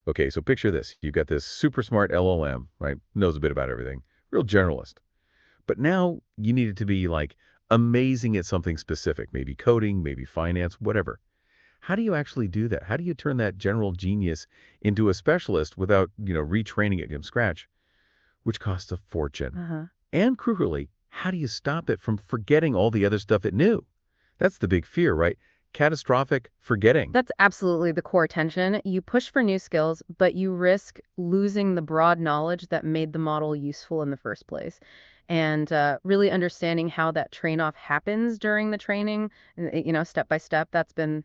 Okay, so picture this. You've got this super smart LLM, right? Knows a bit about everything. Real generalist. But now you need it to be like amazing at something specific, maybe coding, maybe finance, whatever. How do you actually do that? How do you turn that general genius into a specialist without, retraining it from scratch, which costs a fortune? Uh-huh. And crucially, how do you stop it from forgetting all the other stuff it knew? That's the big fear, right? Catastrophic forgetting. That's absolutely the core tension. You push for new skills, but you risk losing the broad knowledge that made the model useful in the first place. And really understanding how that train-off happens during the training, step by step, that's been,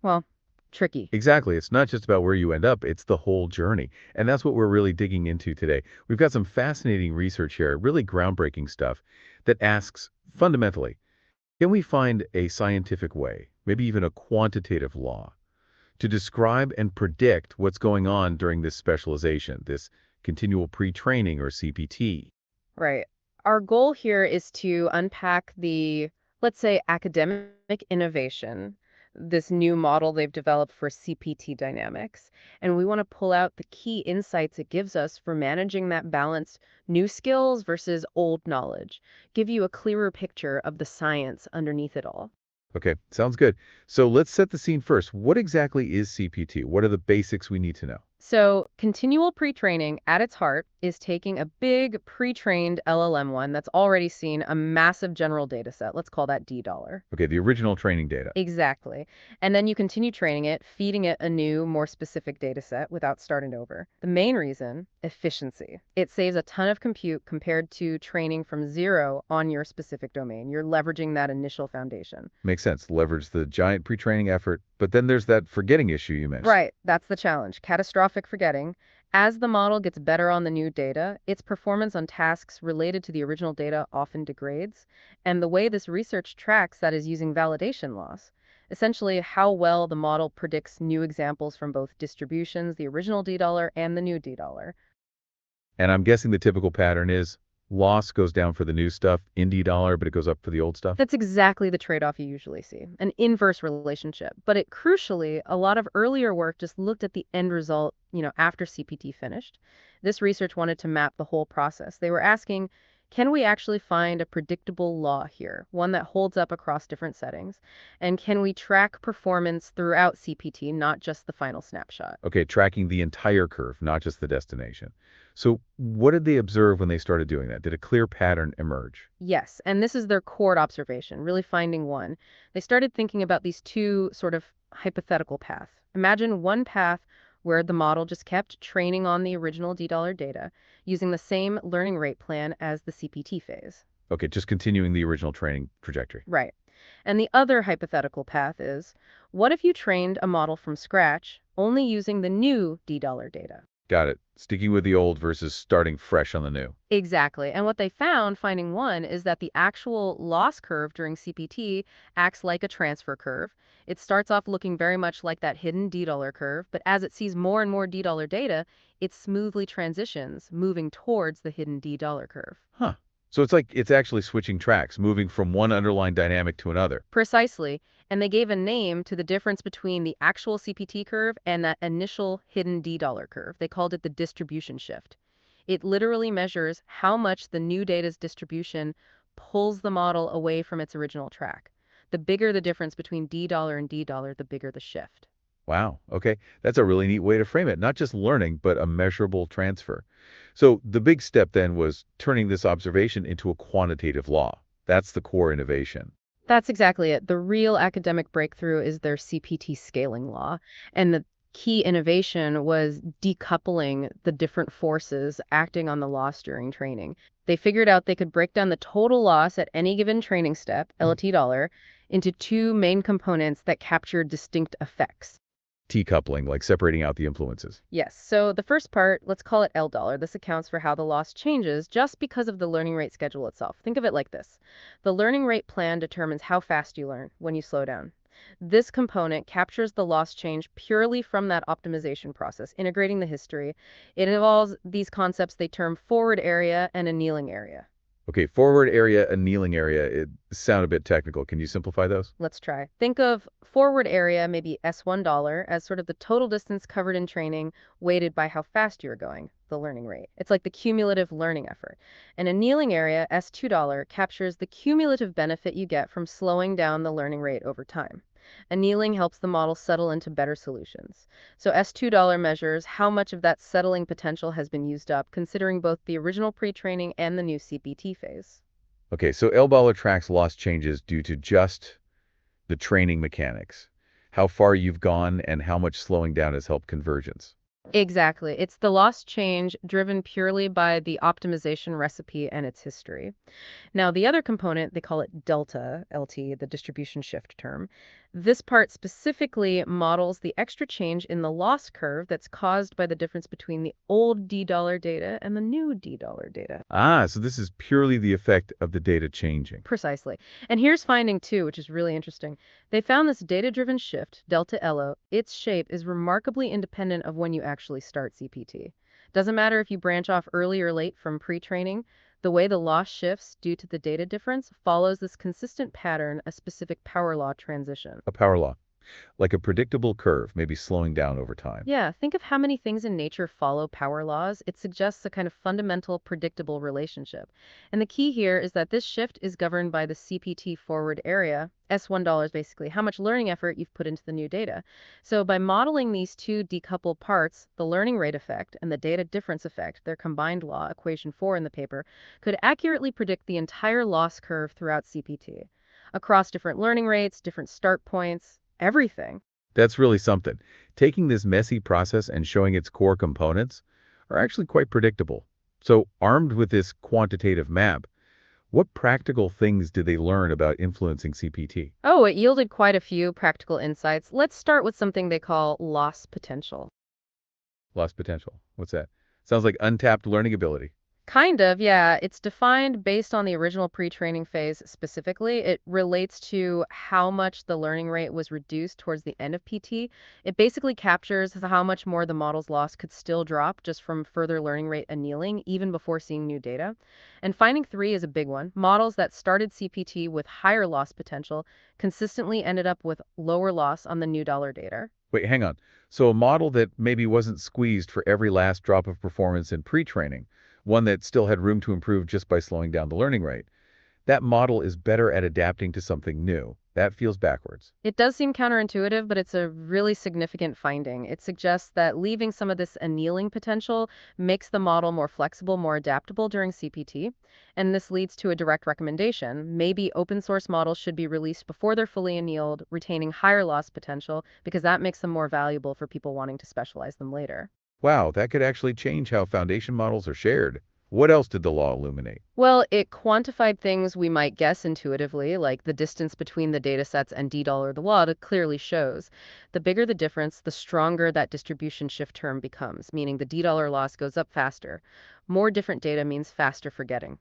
well, tricky. Exactly. It's not just about where you end up, it's the whole journey. And that's what we're really digging into today. We've got some fascinating research here, really groundbreaking stuff that asks fundamentally, can we find a scientific way, maybe even a quantitative law, to describe and predict what's going on during this specialization, this continual pre-training or CPT? Right. Our goal here is to unpack the, let's say, academic innovation, this new model they've developed for CPT dynamics. And we want to pull out the key insights it gives us for managing that balance, new skills versus old knowledge, give you a clearer picture of the science underneath it all. Okay, sounds good. So let's set the scene first. What exactly is CPT? What are the basics we need to know? So, continual pre-training at its heart is taking a big pre-trained LLM one that's already seen a massive general data set. Let's call that D dollar. Okay, the original training data. Exactly. And then you continue training it, feeding it a new, more specific data set without starting over. The main reason, efficiency. It saves a ton of compute compared to training from zero on your specific domain. You're leveraging that initial foundation. Makes sense. Leverage the giant pre-training effort, but then there's that forgetting issue you mentioned. Right, that's the challenge. Catastrophic forgetting. As the model gets better on the new data, its performance on tasks related to the original data often degrades. And the way this research tracks that is using validation loss. Essentially, how well the model predicts new examples from both distributions, the original D dollar and the new D dollar. And I'm guessing the typical pattern is loss goes down for the new stuff, indie dollar, but it goes up for the old stuff. That's exactly the trade-off you usually see, an inverse relationship. But it crucially, a lot of earlier work just looked at the end result, after CPT finished. This research wanted to map the whole process. They were asking, can we actually find a predictable law here, one that holds up across different settings? And can we track performance throughout CPT, not just the final snapshot? Okay, tracking the entire curve, not just the destination. So what did they observe when they started doing that? Did a clear pattern emerge? Yes, and this is their core observation, really finding one. They started thinking about these two sort of hypothetical paths. Imagine one path where the model just kept training on the original D dollar data using the same learning rate plan as the CPT phase. Okay, just continuing the original training trajectory. Right. And the other hypothetical path is, what if you trained a model from scratch only using the new D dollar data? Got it. Sticking with the old versus starting fresh on the new. Exactly. And what they found, finding one, is that the actual loss curve during CPT acts like a transfer curve. It starts off looking very much like that hidden D dollar curve, but as it sees more and more D dollar data, it smoothly transitions, moving towards the hidden D dollar curve. Huh. So it's like it's actually switching tracks, moving from one underlying dynamic to another. Precisely. And they gave a name to the difference between the actual CPT curve and that initial hidden D dollar curve. They called it the distribution shift. It literally measures how much the new data's distribution pulls the model away from its original track. The bigger the difference between D dollar and D dollar, the bigger the shift. Wow. Okay. That's a really neat way to frame it. Not just learning, but a measurable transfer. So the big step then was turning this observation into a quantitative law. That's the core innovation. That's exactly it. The real academic breakthrough is their CPT scaling law. And the key innovation was decoupling the different forces acting on the loss during training. They figured out they could break down the total loss at any given training step, LT dollar, into two main components that capture distinct effects. T coupling, like separating out the influences. Yes, so the first part, let's call it L dollar. This accounts for how the loss changes just because of the learning rate schedule itself. Think of it like this. The learning rate plan determines how fast you learn when you slow down. This component captures the loss change purely from that optimization process, integrating the history. It involves these concepts they term forward area and annealing area. Okay, forward area, annealing area. It sound a bit technical. Can you simplify those? Let's try. Think of forward area, maybe S1 as sort of the total distance covered in training, weighted by how fast you're going, the learning rate. It's like the cumulative learning effort. And annealing area, S2 captures the cumulative benefit you get from slowing down the learning rate over time. Annealing helps the model settle into better solutions. So S2 measures how much of that settling potential has been used up, considering both the original pre-training and the new CPT phase. Okay, so L-baller tracks lost changes due to just the training mechanics, how far you've gone and how much slowing down has helped convergence. Exactly. It's the lost change driven purely by the optimization recipe and its history. Now, the other component, they call it delta, LT, the distribution shift term. This part specifically models the extra change in the loss curve that's caused by the difference between the old $D data and the new $D data. Ah, so this is purely the effect of the data changing. Precisely. And here's finding two, which is really interesting. They found this data-driven shift, delta LO, its shape is remarkably independent of when you actually start CPT. Doesn't matter if you branch off early or late from pre-training, the way the loss shifts due to the data difference follows this consistent pattern, a specific power law transition. A power law, like a predictable curve, maybe slowing down over time. Yeah, think of how many things in nature follow power laws. It suggests a kind of fundamental, predictable relationship. And the key here is that this shift is governed by the CPT forward area. S1 is basically how much learning effort you've put into the new data. So by modeling these two decoupled parts, the learning rate effect and the data difference effect, their combined law, equation 4 in the paper, could accurately predict the entire loss curve throughout CPT, across different learning rates, different start points, everything. That's really something. Taking this messy process and showing its core components are actually quite predictable. So, armed with this quantitative map, what practical things did they learn about influencing CPT? Oh, it yielded quite a few practical insights. Let's start with something they call loss potential. Lost potential. What's that? Sounds like untapped learning ability. Kind of, yeah. It's defined based on the original pre-training phase specifically. It relates to how much the learning rate was reduced towards the end of PT. It basically captures how much more the model's loss could still drop just from further learning rate annealing, even before seeing new data. And finding three is a big one. Models that started CPT with higher loss potential consistently ended up with lower loss on the new dollar data. Wait, hang on. So, a model that maybe wasn't squeezed for every last drop of performance in pre training, one that still had room to improve just by slowing down the learning rate, that model is better at adapting to something new. That feels backwards. It does seem counterintuitive, but it's a really significant finding. It suggests that leaving some of this annealing potential makes the model more flexible, more adaptable during CPT. And this leads to a direct recommendation. Maybe open source models should be released before they're fully annealed, retaining higher loss potential, because that makes them more valuable for people wanting to specialize them later. Wow, that could actually change how foundation models are shared. What else did the law illuminate? Well, it quantified things we might guess intuitively, like the distance between the datasets and $D the law, that clearly shows. The bigger the difference, the stronger that distribution shift term becomes, meaning the $D loss goes up faster. More different data means faster forgetting.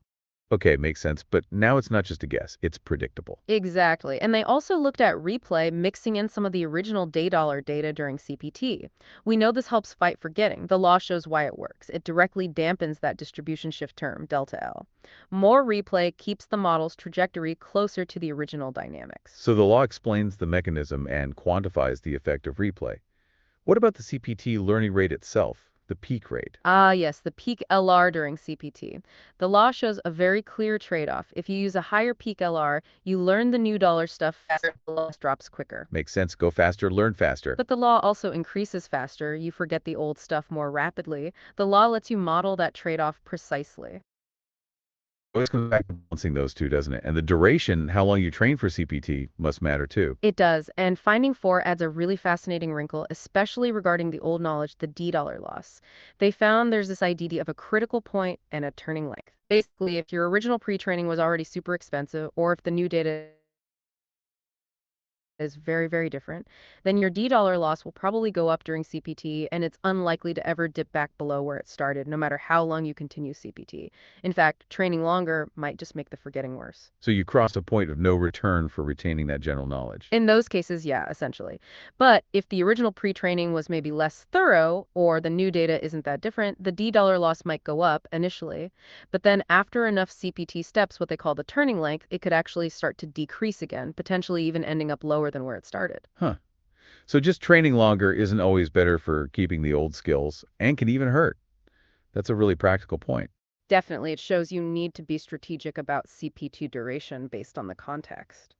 Okay, makes sense, but now it's not just a guess, it's predictable. Exactly. And they also looked at replay, mixing in some of the original data during CPT. We know this helps fight forgetting. The law shows why it works. It directly dampens that distribution shift term, delta L. More replay keeps the model's trajectory closer to the original dynamics. So the law explains the mechanism and quantifies the effect of replay. What about the CPT learning rate itself, the peak rate? Ah, yes, the peak LR during CPT. The law shows a very clear trade-off. If you use a higher peak LR, you learn the new dollar stuff faster, the loss drops quicker. Makes sense, go faster, learn faster. But the law also increases faster. You forget the old stuff more rapidly. The law lets you model that trade-off precisely. Always comes back to balancing those two, doesn't it? And the duration, how long you train for CPT, must matter too. It does, and finding four adds a really fascinating wrinkle, especially regarding the old knowledge, the $D loss. They found there's this idea of a critical point and a turning length. Basically, if your original pre-training was already super expensive, or if the new data is very, very different, then your D dollar loss will probably go up during CPT and it's unlikely to ever dip back below where it started, no matter how long you continue CPT. In fact, training longer might just make the forgetting worse. So you crossed a point of no return for retaining that general knowledge. In those cases, yeah, essentially. But if the original pre-training was maybe less thorough or the new data isn't that different, the D dollar loss might go up initially. But then after enough CPT steps, what they call the turning length, it could actually start to decrease again, potentially even ending up lower than where it started. Huh. So just training longer isn't always better for keeping the old skills and can even hurt. That's a really practical point. Definitely, it shows you need to be strategic about CPT duration based on the context.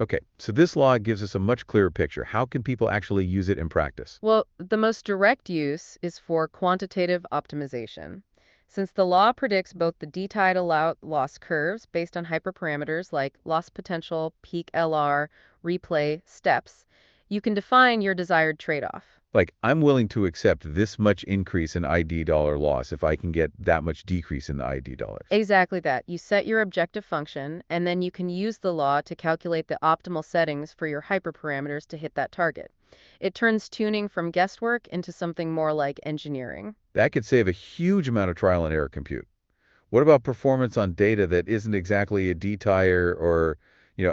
Okay, so this law gives us a much clearer picture. How can people actually use it in practice? Well, the most direct use is for quantitative optimization. Since the law predicts both the d-tidal loss curves based on hyperparameters like loss potential, peak LR, replay, steps, you can define your desired trade-off. Like, I'm willing to accept this much increase in ID dollar loss if I can get that much decrease in the ID dollars. Exactly that. You set your objective function, and then you can use the law to calculate the optimal settings for your hyperparameters to hit that target. It turns tuning from guesswork into something more like engineering. That could save a huge amount of trial and error compute. What about performance on data that isn't exactly a D-tire or,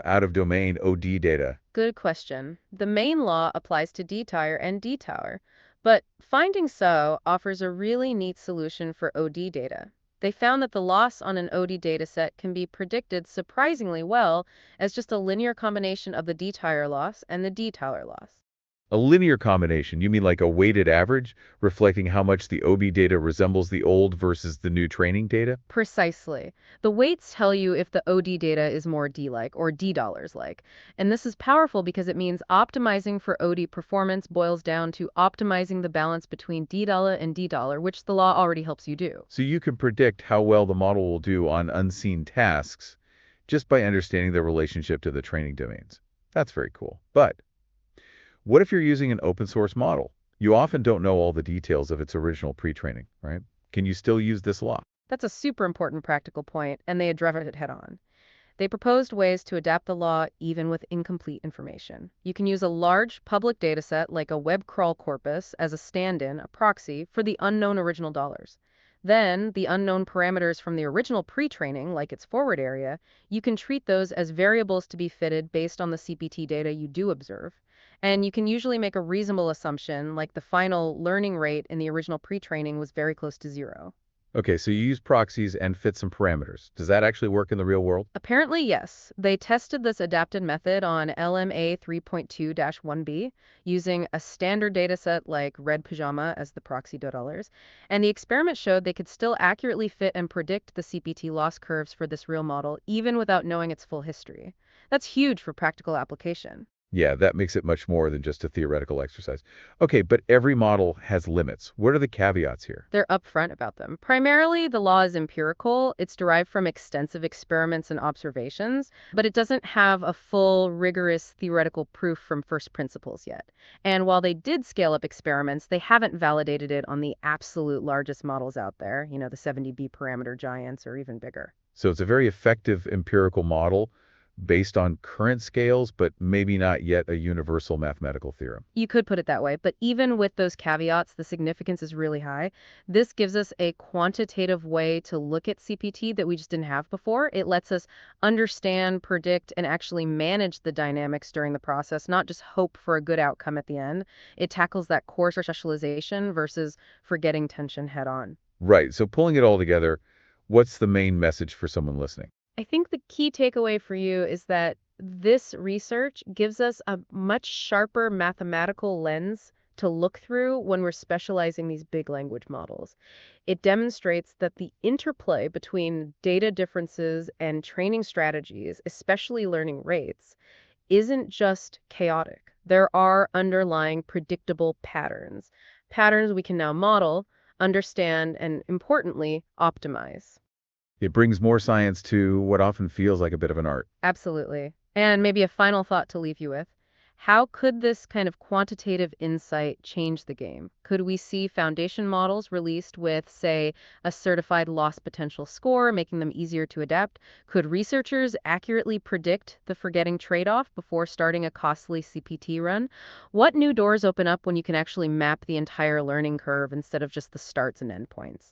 out of domain OD data? Good question. The main law applies to D-tire and D-tower, but finding so offers a really neat solution for OD data. They found that the loss on an OD dataset can be predicted surprisingly well as just a linear combination of the D-tire loss and the D-tower loss. A linear combination, you mean like a weighted average, reflecting how much the OB data resembles the old versus the new training data? Precisely. The weights tell you if the OD data is more D-like or D-dollars-like. And this is powerful because it means optimizing for OD performance boils down to optimizing the balance between D-dollar and D-dollar, which the law already helps you do. So you can predict how well the model will do on unseen tasks just by understanding the relationship to the training domains. That's very cool. But what if you're using an open source model? You often don't know all the details of its original pre-training, right? Can you still use this law? That's a super important practical point, and they address it head on. They proposed ways to adapt the law even with incomplete information. You can use a large public dataset like a web crawl corpus as a stand-in, a proxy, for the unknown original dollars. Then, the unknown parameters from the original pre-training, like its forward area, you can treat those as variables to be fitted based on the CPT data you do observe. And you can usually make a reasonable assumption, like the final learning rate in the original pre-training was very close to zero. Okay, so you use proxies and fit some parameters. Does that actually work in the real world? Apparently, yes. They tested this adapted method on LMA 3.2-1B using a standard dataset like Red Pajama as the proxy dollars, and the experiment showed they could still accurately fit and predict the CPT loss curves for this real model even without knowing its full history. That's huge for practical application. Yeah, that makes it much more than just a theoretical exercise. Okay, but every model has limits. What are the caveats here? They're upfront about them. Primarily, the law is empirical. It's derived from extensive experiments and observations, but it doesn't have a full, rigorous theoretical proof from first principles yet. And while they did scale up experiments, they haven't validated it on the absolute largest models out there, the 70B parameter giants or even bigger. So it's a very effective empirical model based on current scales, but maybe not yet a universal mathematical theorem. You could put it that way, but even with those caveats, the significance is really high. This gives us a quantitative way to look at CPT that we just didn't have before. It lets us understand, predict, and actually manage the dynamics during the process, not just hope for a good outcome at the end. It tackles that core specialization versus forgetting tension head on. Right, so pulling it all together, what's the main message for someone listening? I think the key takeaway for you is that this research gives us a much sharper mathematical lens to look through when we're specializing these big language models. It demonstrates that the interplay between data differences and training strategies, especially learning rates, isn't just chaotic. There are underlying predictable patterns, patterns we can now model, understand, and importantly, optimize. It brings more science to what often feels like a bit of an art. Absolutely. And maybe a final thought to leave you with. How could this kind of quantitative insight change the game? Could we see foundation models released with, say, a certified loss potential score, making them easier to adapt? Could researchers accurately predict the forgetting trade-off before starting a costly CPT run? What new doors open up when you can actually map the entire learning curve instead of just the starts and endpoints?